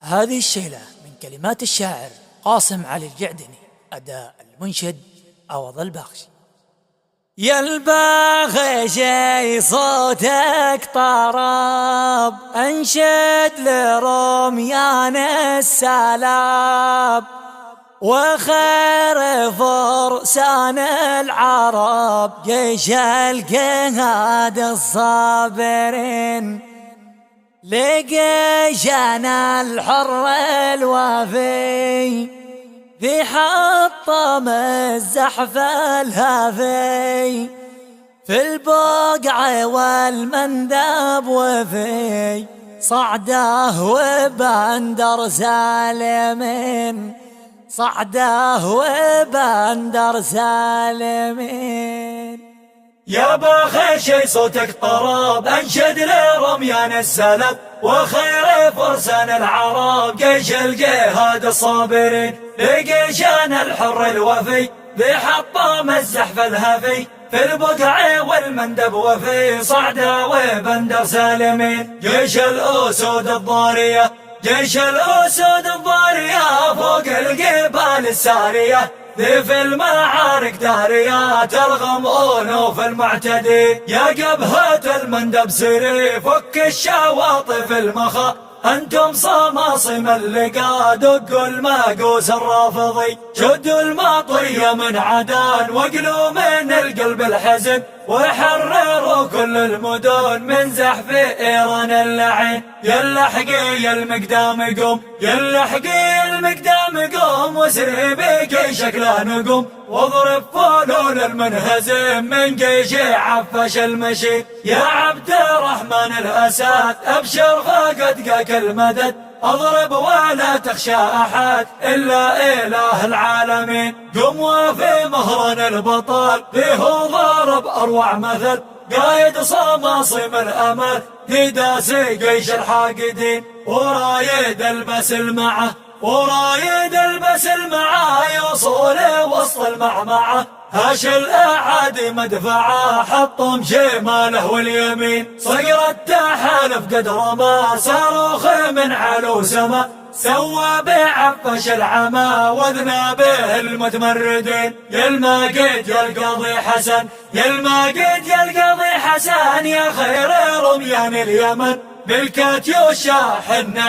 هذه الشيلة من كلمات الشاعر قاسم علي الجعدني، أداء المنشد عوض الباخشي. يا الباخشي صوتك طرب، انشد لرميان السلاب، وخير فرسان العرب جيش الجهاد الصابرين، لجيشنا الحر الوافي في حطم الزحف الهافي، في البقع والمندب وفي صعده وبندر سالمين، صعده وبندر سالمين. يا باخشي صوتك طرب، انشد لرميان السلب، وخير فرسان العرب جيش الجهاد الصابرين، لجيشنا الحر الوفي بحطم الزحف الهافي، في البقع والمندب وفي صعده وبندر سالمين. جيش الأسود الضارية، جيش الأسود الضارية فوق الجبال السارية، ذي في المعارك دارية ترغم أنوف المعتدي. يا جبهة المندب سري فك الشواطئ في المخا، أنتم صماصم اللقا دقوا الماقوس الرافضي، شدوا المطية من عدن واقلوا من القلب الحزن، وحرروا كل المدن من زحف إيران اللعين. يلحقي يا المقدام قوم، يلحقي المقدام قوم، واسري بجيشك لا نقوم، واضرب فلول المنهزم من جيش عفش المشي. يا عبد الرحمن الأسد أبشر فقد قاك المدد، اضرب ولا تخشى أحد إلا إله العالمين. قم وفي مهران البطل فيه ضرب أروع مثل، قايد صماصم الأمل في داسي جيش الحاقدين، ورايد البس المعه، ورايد البس المعه، يوصل وسط المعمعة، هاش الأعادي مدفعه حطم شماله واليمين. صقر التحالف قد رمى صاروخ من علو سما، سوى بعفش العمى واذنى به المتمردين. يا الماقد يا القاضي حسن، يا الماقد يا القاضي حسن، يا خير رميان اليمن بالكاتيوشا حن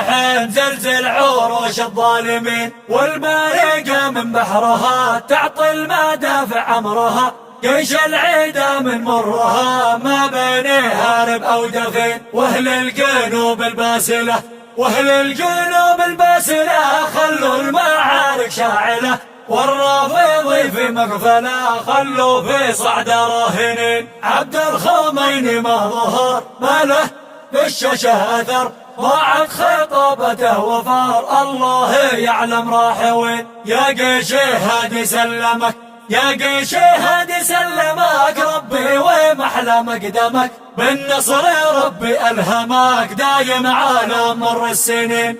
زلزل عروش الظالمين. والبارقة من بحرها تعطي المدافع عمرها، جيش العيدة من مرها ما بين هارب أو دفين. واهل الجنوب الباسلة، واهل الجنوب الباسلة خلوا المعارك شاعلة، والرافضي في مقفلة خلوا في صعد راهنين. عبد الخميني ما ظهر ما له بالشاشة أثر، ضاعت خطابته وفار الله يعلم راح وين. يا جيش هادي سلمك، يا جيش هادي سلمك ربي ومحلى مقدمك، بالنصر ربي ألهمك دايم على مر السنين.